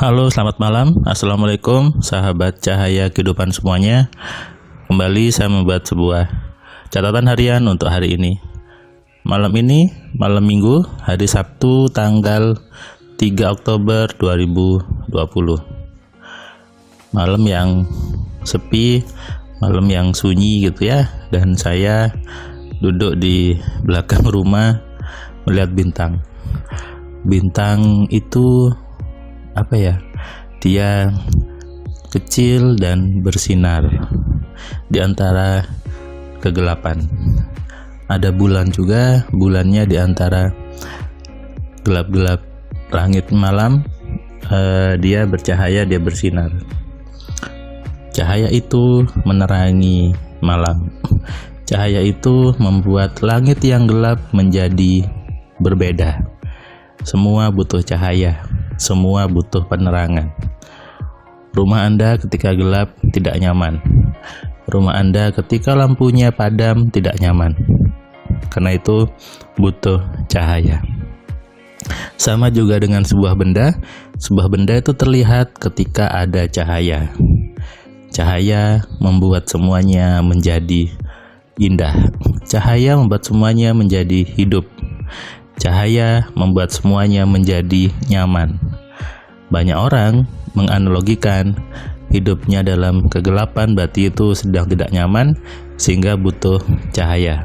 Halo, selamat malam. Assalamualaikum, sahabat cahaya kehidupan semuanya. Kembali saya membuat sebuah catatan harian untuk hari ini. Malam ini, malam Minggu, hari Sabtu, tanggal 3 Oktober 2020. Malam yang sepi, malam yang sunyi gitu ya. Dan saya duduk di belakang rumah melihat bintang. Bintang itu dia kecil dan bersinar di antara kegelapan. Ada bulan juga, bulannya di antara gelap-gelap langit malam, dia bercahaya, dia bersinar. Cahaya itu menerangi malam. Cahaya itu membuat langit yang gelap menjadi berbeda. Semua butuh cahaya. Semua butuh penerangan. Rumah Anda ketika gelap tidak nyaman. Rumah Anda ketika lampunya padam tidak nyaman. Karena itu butuh cahaya. Sama juga dengan sebuah benda. Sebuah benda itu terlihat ketika ada cahaya. Cahaya membuat semuanya menjadi indah. Cahaya membuat semuanya menjadi hidup. Cahaya membuat semuanya menjadi nyaman. Banyak orang menganalogikan hidupnya dalam kegelapan berarti itu sedang tidak nyaman sehingga butuh cahaya.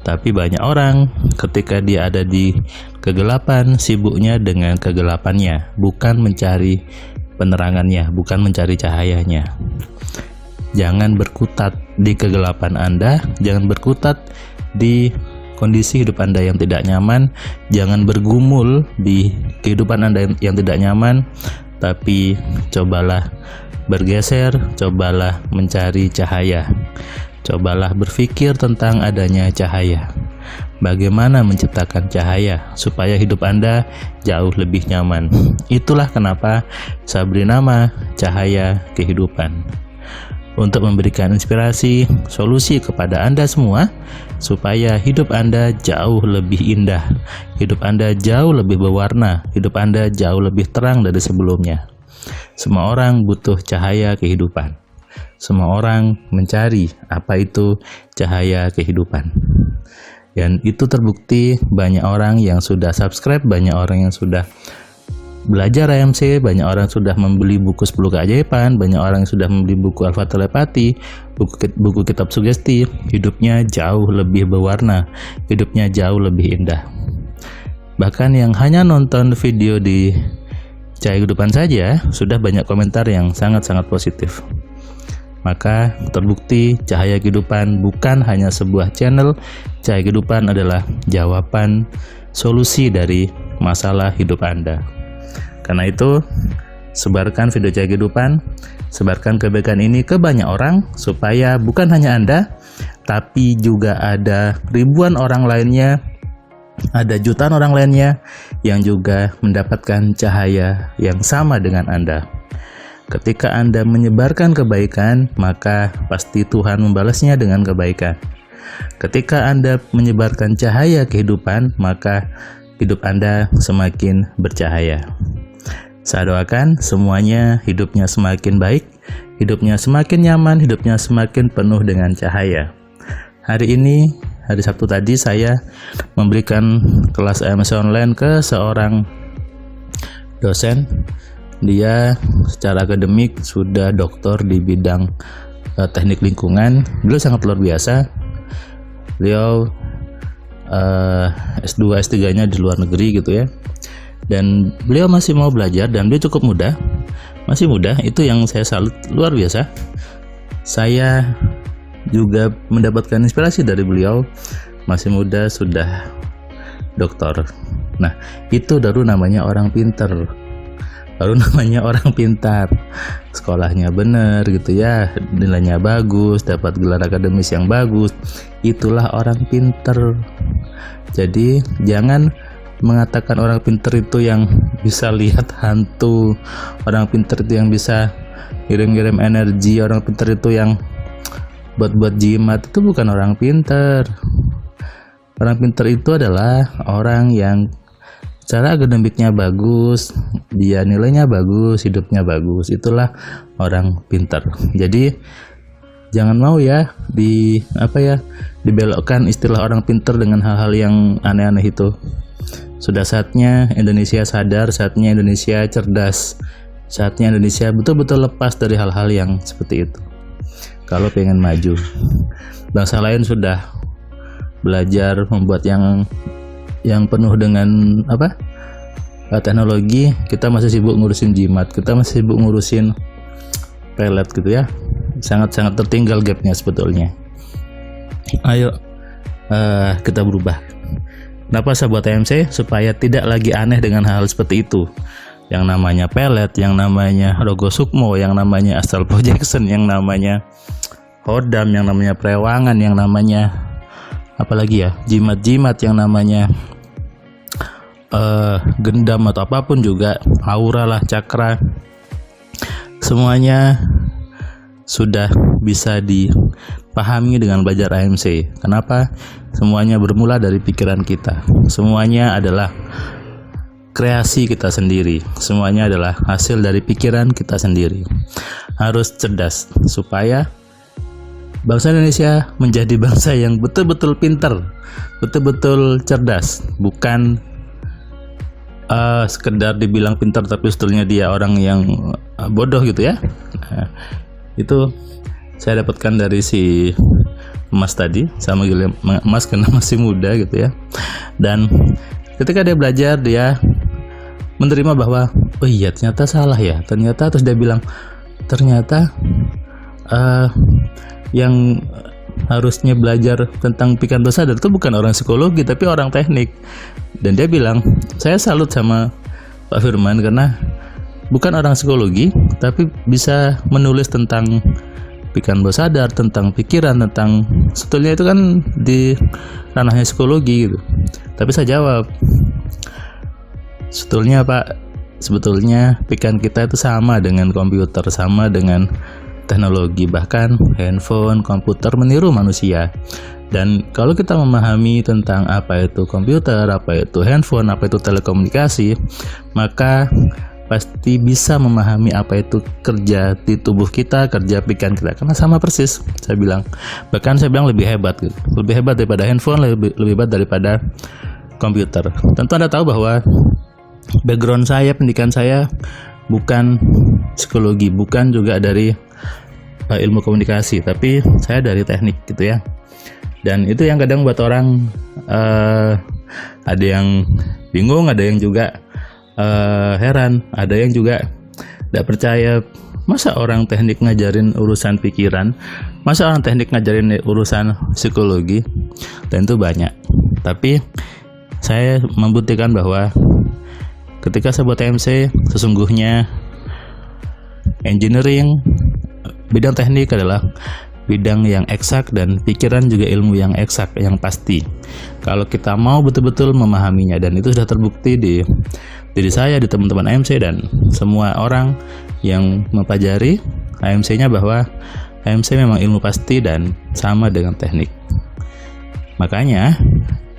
Tapi banyak orang ketika dia ada di kegelapan sibuknya dengan kegelapannya, bukan mencari penerangannya, bukan mencari cahayanya. Jangan berkutat di kegelapan Anda, jangan berkutat di kondisi hidup Anda yang tidak nyaman. Jangan bergumul di kehidupan Anda yang tidak nyaman, tapi cobalah bergeser, cobalah mencari cahaya. Cobalah berpikir tentang adanya cahaya. Bagaimana menciptakan cahaya supaya hidup Anda jauh lebih nyaman. Itulah kenapa saya beri nama Cahaya Kehidupan. Untuk memberikan inspirasi, solusi kepada Anda semua supaya hidup Anda jauh lebih indah, hidup Anda jauh lebih berwarna, hidup Anda jauh lebih terang dari sebelumnya. Semua orang butuh cahaya kehidupan. Semua orang mencari apa itu cahaya kehidupan. Dan itu terbukti banyak orang yang sudah subscribe, banyak orang yang sudah belajar AMC, banyak orang sudah membeli buku 10 keajaiban, banyak orang yang sudah membeli buku Alfa Telepati, buku kitab sugesti. Hidupnya jauh lebih berwarna, hidupnya jauh lebih indah. Bahkan yang hanya nonton video di Cahaya Kehidupan saja sudah banyak komentar yang sangat-sangat positif. Maka terbukti Cahaya Kehidupan bukan hanya sebuah channel. Cahaya Kehidupan adalah jawaban solusi dari masalah hidup Anda. Karena itu, sebarkan video Cahaya Kehidupan, sebarkan kebaikan ini ke banyak orang, supaya bukan hanya Anda, tapi juga ada ribuan orang lainnya, ada jutaan orang lainnya yang juga mendapatkan cahaya yang sama dengan Anda. Ketika Anda menyebarkan kebaikan, maka pasti Tuhan membalasnya dengan kebaikan. Ketika Anda menyebarkan cahaya kehidupan, maka hidup Anda semakin bercahaya. Saya doakan semuanya hidupnya semakin baik, hidupnya semakin nyaman, hidupnya semakin penuh dengan cahaya. Hari ini, hari Sabtu tadi, saya memberikan kelas AMC online ke seorang dosen. Dia secara akademik sudah doktor di bidang teknik lingkungan. Beliau sangat luar biasa. Beliau S2, S3-nya di luar negeri gitu ya. Dan beliau masih mau belajar dan beliau cukup muda. Masih muda, itu yang saya salut, luar biasa. Saya juga mendapatkan inspirasi dari beliau. Masih muda sudah doktor. Nah, itu baru namanya orang pinter. Baru namanya orang pintar. Sekolahnya benar gitu ya, nilainya bagus, dapat gelar akademis yang bagus. Itulah orang pinter. Jadi jangan mengatakan orang pinter itu yang bisa lihat hantu, orang pinter itu yang bisa kirim-kirim energi, orang pinter itu yang buat jimat. Itu bukan orang pinter. Orang pinter itu adalah orang yang secara akademiknya bagus, dia nilainya bagus, hidupnya bagus, itulah orang pintar. Jadi jangan mau ya dibelokkan istilah orang pintar dengan hal-hal yang aneh-aneh itu. Sudah saatnya Indonesia sadar, saatnya Indonesia cerdas, saatnya Indonesia betul-betul lepas dari hal-hal yang seperti itu. Kalau pengen maju, bangsa lain sudah belajar membuat yang penuh dengan teknologi. Kita masih sibuk ngurusin jimat, kita masih sibuk ngurusin pelet gitu ya. Sangat-sangat tertinggal gapnya sebetulnya. Ayo kita berubah. Kenapa saya buat AMC? Supaya tidak lagi aneh dengan hal seperti itu. Yang namanya pelet, yang namanya Rogo Sukmo, yang namanya astral projection, yang namanya hodam, yang namanya perewangan, yang namanya apalagi ya, jimat-jimat, yang namanya gendam atau apapun juga, aura lah, cakra, semuanya sudah bisa dipahami dengan belajar AMC. Kenapa? Semuanya bermula dari pikiran kita. Semuanya adalah kreasi kita sendiri. Semuanya adalah hasil dari pikiran kita sendiri. Harus cerdas supaya bangsa Indonesia menjadi bangsa yang betul-betul pintar, betul-betul cerdas, bukan sekedar dibilang pintar tapi sebetulnya dia orang yang bodoh gitu ya. Nah, itu saya dapatkan dari si Mas tadi, sama Mas karena masih muda gitu ya. Dan ketika dia belajar, dia menerima bahwa oh iya ternyata salah ya, ternyata, terus dia bilang ternyata yang harusnya belajar tentang pikiran bawah sadar itu bukan orang psikologi tapi orang teknik. Dan dia bilang, saya salut sama Pak Firman karena bukan orang psikologi tapi bisa menulis tentang pikiran bawah sadar, tentang pikiran, tentang sebetulnya itu kan di ranahnya psikologi gitu. Tapi saya jawab, sebetulnya Pak, sebetulnya pikiran kita itu sama dengan komputer, sama dengan teknologi, bahkan handphone, komputer meniru manusia. Dan kalau kita memahami tentang apa itu komputer, apa itu handphone, apa itu telekomunikasi, maka pasti bisa memahami apa itu kerja di tubuh kita, kerja pikiran kita, karena sama persis. Saya bilang, bahkan saya bilang lebih hebat gitu. Lebih hebat daripada handphone, lebih hebat daripada komputer. Tentu Anda tahu bahwa background saya, pendidikan saya bukan psikologi, bukan juga dari ilmu komunikasi, tapi saya dari teknik gitu ya. Dan itu yang kadang buat orang ada yang bingung, ada yang juga heran, ada yang juga tidak percaya. Masa orang teknik ngajarin urusan pikiran, masa orang teknik ngajarin urusan psikologi? Dan itu banyak. Tapi saya membuktikan bahwa ketika saya buat AMC, sesungguhnya engineering, bidang teknik adalah bidang yang eksak, dan pikiran juga ilmu yang eksak, yang pasti. Kalau kita mau betul-betul memahaminya, dan itu sudah terbukti di diri saya, di teman-teman AMC, dan semua orang yang mempelajari AMC-nya, bahwa AMC memang ilmu pasti dan sama dengan teknik. Makanya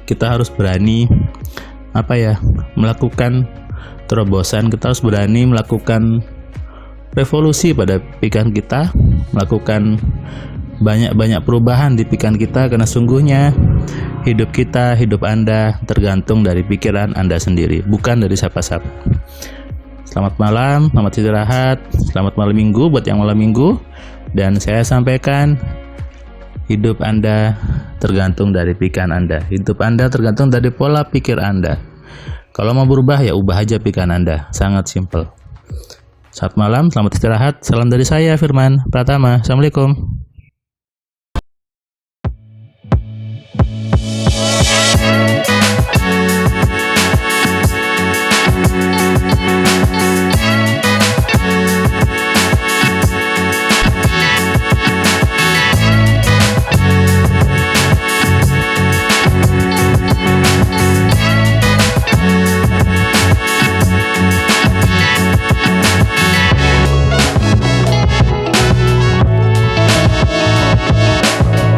kita harus berani melakukan terobosan, kita harus berani melakukan revolusi pada pikiran kita, melakukan banyak perubahan di pikiran kita, karena sungguhnya hidup kita, hidup Anda tergantung dari pikiran Anda sendiri, bukan dari siapa-siapa. Selamat malam, selamat istirahat, selamat malam minggu buat yang malam minggu. Dan saya sampaikan, hidup Anda tergantung dari pikiran Anda, hidup Anda tergantung dari pola pikir Anda. Kalau mau berubah ya ubah aja pikiran Anda, sangat simpel. Selamat malam, selamat istirahat. Salam dari saya, Firman Pratama. Assalamualaikum.